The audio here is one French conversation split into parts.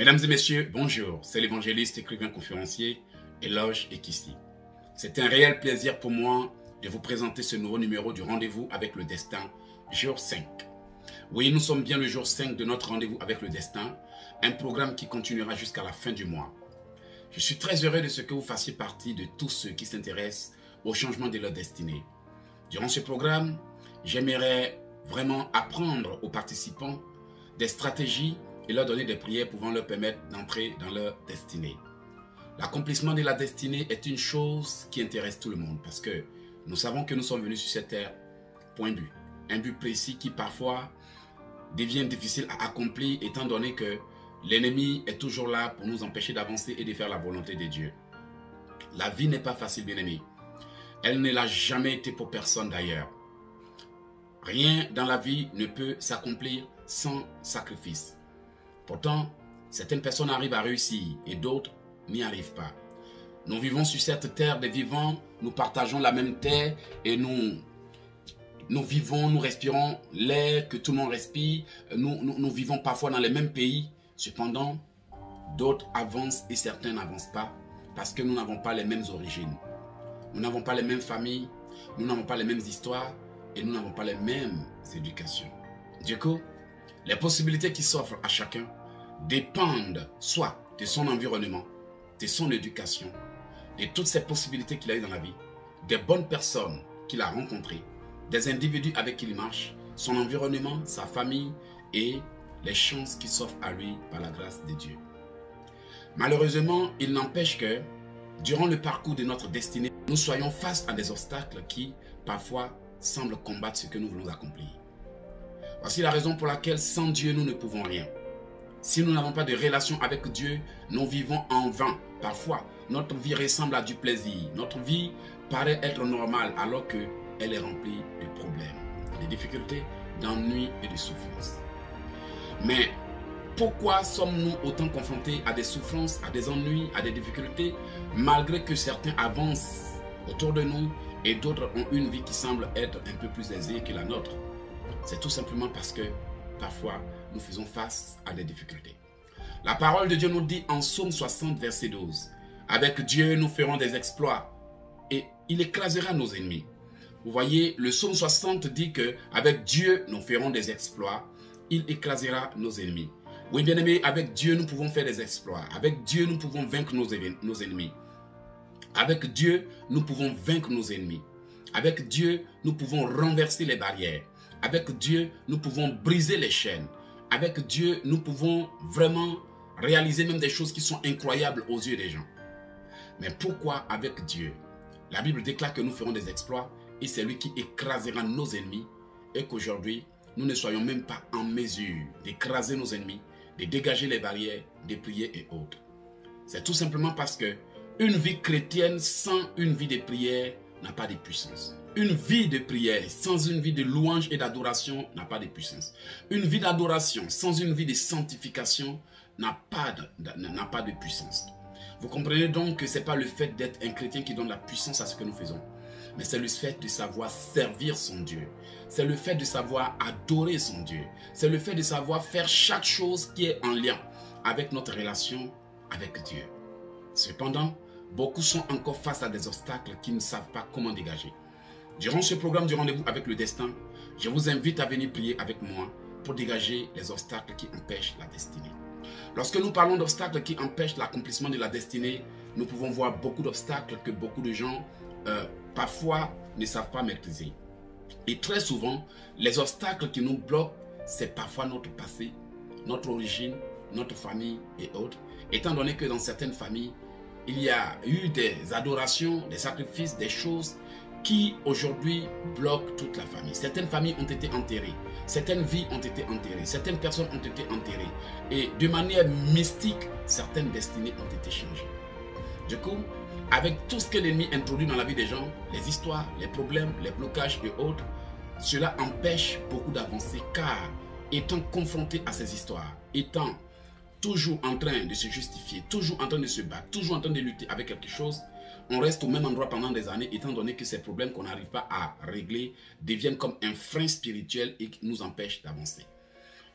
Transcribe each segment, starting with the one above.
Mesdames et messieurs, bonjour, c'est l'évangéliste, écrivain, conférencier, Eloge Ekissi. C'est un réel plaisir pour moi de vous présenter ce nouveau numéro du Rendez-vous avec le Destin, jour 5. Oui, nous sommes bien le jour 5 de notre Rendez-vous avec le Destin, un programme qui continuera jusqu'à la fin du mois. Je suis très heureux de ce que vous fassiez partie de tous ceux qui s'intéressent au changement de leur destinée. Durant ce programme, j'aimerais vraiment apprendre aux participants des stratégies et leur donner des prières pouvant leur permettre d'entrer dans leur destinée. L'accomplissement de la destinée est une chose qui intéresse tout le monde parce que nous savons que nous sommes venus sur cette terre pour un but. Un but précis qui parfois devient difficile à accomplir étant donné que l'ennemi est toujours là pour nous empêcher d'avancer et de faire la volonté de Dieu. La vie n'est pas facile, bien-aimés. Elle ne l'a jamais été pour personne d'ailleurs. Rien dans la vie ne peut s'accomplir sans sacrifice. Pourtant, certaines personnes arrivent à réussir et d'autres n'y arrivent pas. Nous vivons sur cette terre des vivants, nous partageons la même terre et nous vivons, nous respirons l'air que tout le monde respire. Nous vivons parfois dans les mêmes pays. Cependant, d'autres avancent et certains n'avancent pas parce que nous n'avons pas les mêmes origines. Nous n'avons pas les mêmes familles, nous n'avons pas les mêmes histoires et nous n'avons pas les mêmes éducations. Du coup, les possibilités qui s'offrent à chacun dépendent soit de son environnement, de son éducation, de toutes ces possibilités qu'il a eues dans la vie, des bonnes personnes qu'il a rencontrées, des individus avec qui il marche, son environnement, sa famille et les chances qui s'offrent à lui par la grâce de Dieu. Malheureusement, il n'empêche que durant le parcours de notre destinée, nous soyons face à des obstacles qui, parfois, semblent combattre ce que nous voulons accomplir. Voici la raison pour laquelle, sans Dieu, nous ne pouvons rien. Si nous n'avons pas de relation avec Dieu, nous vivons en vain. Parfois, notre vie ressemble à du plaisir. Notre vie paraît être normale alors qu'elle est remplie de problèmes, de difficultés, d'ennuis et de souffrances. Mais pourquoi sommes-nous autant confrontés à des souffrances, à des ennuis, à des difficultés, malgré que certains avancent autour de nous et d'autres ont une vie qui semble être un peu plus aisée que la nôtre? C'est tout simplement parce que parfois nous faisons face à des difficultés. La parole de Dieu nous dit en Psaume 60, verset 12, « Avec Dieu nous ferons des exploits et il écrasera nos ennemis. » Vous voyez, le Psaume 60 dit que avec Dieu nous ferons des exploits, il écrasera nos ennemis. Oui, bien aimé, avec Dieu nous pouvons faire des exploits. Avec Dieu nous pouvons vaincre nos ennemis. Avec Dieu nous pouvons vaincre nos ennemis. Avec Dieu nous pouvons renverser les barrières. Avec Dieu nous pouvons briser les chaînes. Avec Dieu nous pouvons vraiment réaliser même des choses qui sont incroyables aux yeux des gens. Mais pourquoi avec Dieu? La Bible déclare que nous ferons des exploits et c'est lui qui écrasera nos ennemis et qu'aujourd'hui nous ne soyons même pas en mesure d'écraser nos ennemis, de dégager les barrières, de prier et autres. C'est tout simplement parce que une vie chrétienne sans une vie de prière n'a pas de puissance. Une vie de prière sans une vie de louange et d'adoration n'a pas de puissance. Une vie d'adoration sans une vie de sanctification n'a pas de puissance. Vous comprenez donc que ce n'est pas le fait d'être un chrétien qui donne la puissance à ce que nous faisons, mais c'est le fait de savoir servir son Dieu. C'est le fait de savoir adorer son Dieu. C'est le fait de savoir faire chaque chose qui est en lien avec notre relation avec Dieu. Cependant, beaucoup sont encore face à des obstacles qu'ils ne savent pas comment dégager. Durant ce programme du Rendez-vous avec le Destin, je vous invite à venir prier avec moi pour dégager les obstacles qui empêchent la destinée. Lorsque nous parlons d'obstacles qui empêchent l'accomplissement de la destinée, nous pouvons voir beaucoup d'obstacles que beaucoup de gens parfois ne savent pas maîtriser. Et très souvent, les obstacles qui nous bloquent, c'est parfois notre passé, notre origine, notre famille et autres. Étant donné que dans certaines familles, il y a eu des adorations, des sacrifices, des choses qui aujourd'hui bloquent toute la famille. Certaines familles ont été enterrées, certaines vies ont été enterrées, certaines personnes ont été enterrées et de manière mystique, certaines destinées ont été changées. Du coup, avec tout ce que l'ennemi introduit dans la vie des gens, les histoires, les problèmes, les blocages et autres, cela empêche beaucoup d'avancer car étant confronté à ces histoires, étant toujours en train de se justifier, toujours en train de se battre, toujours en train de lutter avec quelque chose, on reste au même endroit pendant des années, étant donné que ces problèmes qu'on n'arrive pas à régler deviennent comme un frein spirituel et qui nous empêchent d'avancer.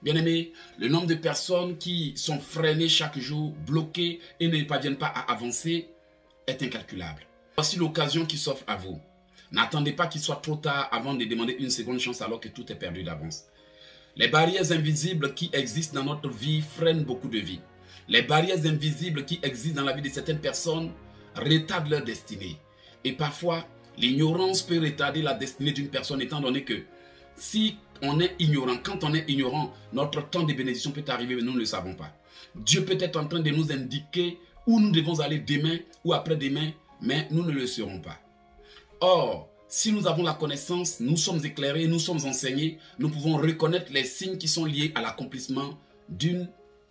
Bien-aimés, le nombre de personnes qui sont freinées chaque jour, bloquées et ne parviennent pas à avancer est incalculable. Voici l'occasion qui s'offre à vous. N'attendez pas qu'il soit trop tard avant de demander une seconde chance alors que tout est perdu d'avance. Les barrières invisibles qui existent dans notre vie freinent beaucoup de vies. Les barrières invisibles qui existent dans la vie de certaines personnes retardent leur destinée. Et parfois, l'ignorance peut retarder la destinée d'une personne étant donné que si on est ignorant, quand on est ignorant, notre temps de bénédiction peut arriver mais nous ne le savons pas. Dieu peut être en train de nous indiquer où nous devons aller demain ou après-demain, mais nous ne le saurons pas. Or, si nous avons la connaissance, nous sommes éclairés, nous sommes enseignés, nous pouvons reconnaître les signes qui sont liés à l'accomplissement d'une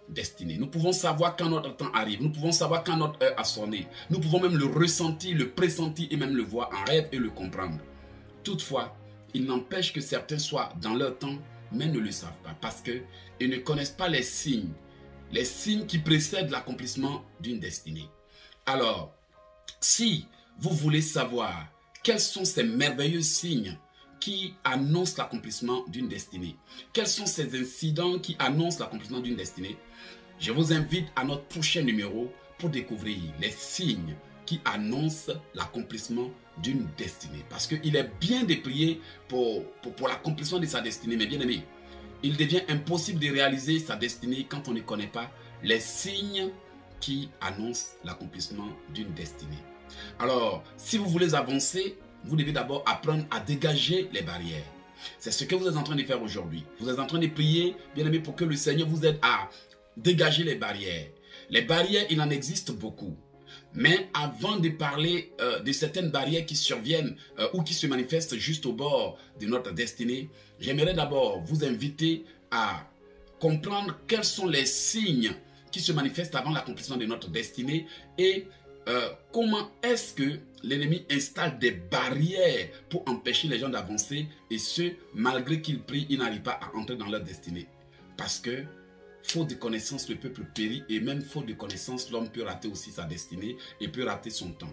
destinée. Nous pouvons savoir quand notre temps arrive, nous pouvons savoir quand notre heure a sonné. Nous pouvons même le ressentir, le pressentir et même le voir en rêve et le comprendre. Toutefois, il n'empêche que certains soient dans leur temps, mais ne le savent pas parce qu'ils ne connaissent pas les signes qui précèdent l'accomplissement d'une destinée. Alors, si vous voulez savoir quels sont ces merveilleux signes qui annoncent l'accomplissement d'une destinée, quels sont ces incidents qui annoncent l'accomplissement d'une destinée, je vous invite à notre prochain numéro pour découvrir les signes qui annoncent l'accomplissement d'une destinée. Parce qu'il est bien de prier pour l'accomplissement de sa destinée, mais bien aimé, il devient impossible de réaliser sa destinée quand on ne connaît pas les signes qui annoncent l'accomplissement d'une destinée. Alors, si vous voulez avancer, vous devez d'abord apprendre à dégager les barrières. C'est ce que vous êtes en train de faire aujourd'hui. Vous êtes en train de prier, bien aimé, pour que le Seigneur vous aide à dégager les barrières. Les barrières, il en existe beaucoup. Mais avant de parler de certaines barrières qui surviennent ou qui se manifestent juste au bord de notre destinée, j'aimerais d'abord vous inviter à comprendre quels sont les signes qui se manifestent avant l'accomplissement de notre destinée et comment est-ce que l'ennemi installe des barrières pour empêcher les gens d'avancer et ce, malgré qu'ils prient, ils n'arrivent pas à entrer dans leur destinée. Parce que faute de connaissance, le peuple périt et même faute de connaissance, l'homme peut rater aussi sa destinée et peut rater son temps.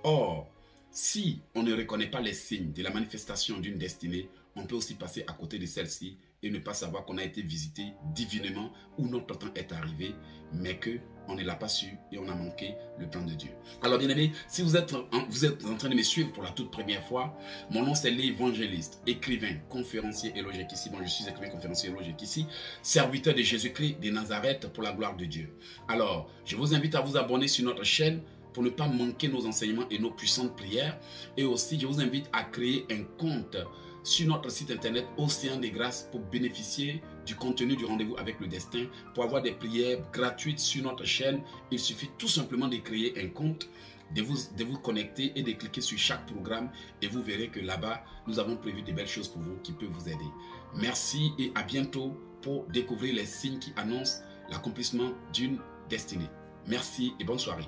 Or, si on ne reconnaît pas les signes de la manifestation d'une destinée, on peut aussi passer à côté de celle-ci et ne pas savoir qu'on a été visité divinement où notre temps est arrivé, mais qu'on ne l'a pas su et on a manqué le plan de Dieu. Alors bien aimé, si vous êtes en train de me suivre pour la toute première fois, mon nom c'est l'évangéliste, écrivain, conférencier Eloge Kissi. Bon, je suis écrivain, conférencier Eloge Kissi, serviteur de Jésus-Christ de Nazareth pour la gloire de Dieu. Alors, je vous invite à vous abonner sur notre chaîne pour ne pas manquer nos enseignements et nos puissantes prières. Et aussi, je vous invite à créer un compte sur notre site internet Océan de Grâce pour bénéficier du contenu du rendez-vous avec le destin, pour avoir des prières gratuites sur notre chaîne. Il suffit tout simplement de créer un compte, de vous connecter et de cliquer sur chaque programme et vous verrez que là-bas, nous avons prévu de belles choses pour vous qui peuvent vous aider. Merci et à bientôt pour découvrir les signes qui annoncent l'accomplissement d'une destinée. Merci et bonne soirée.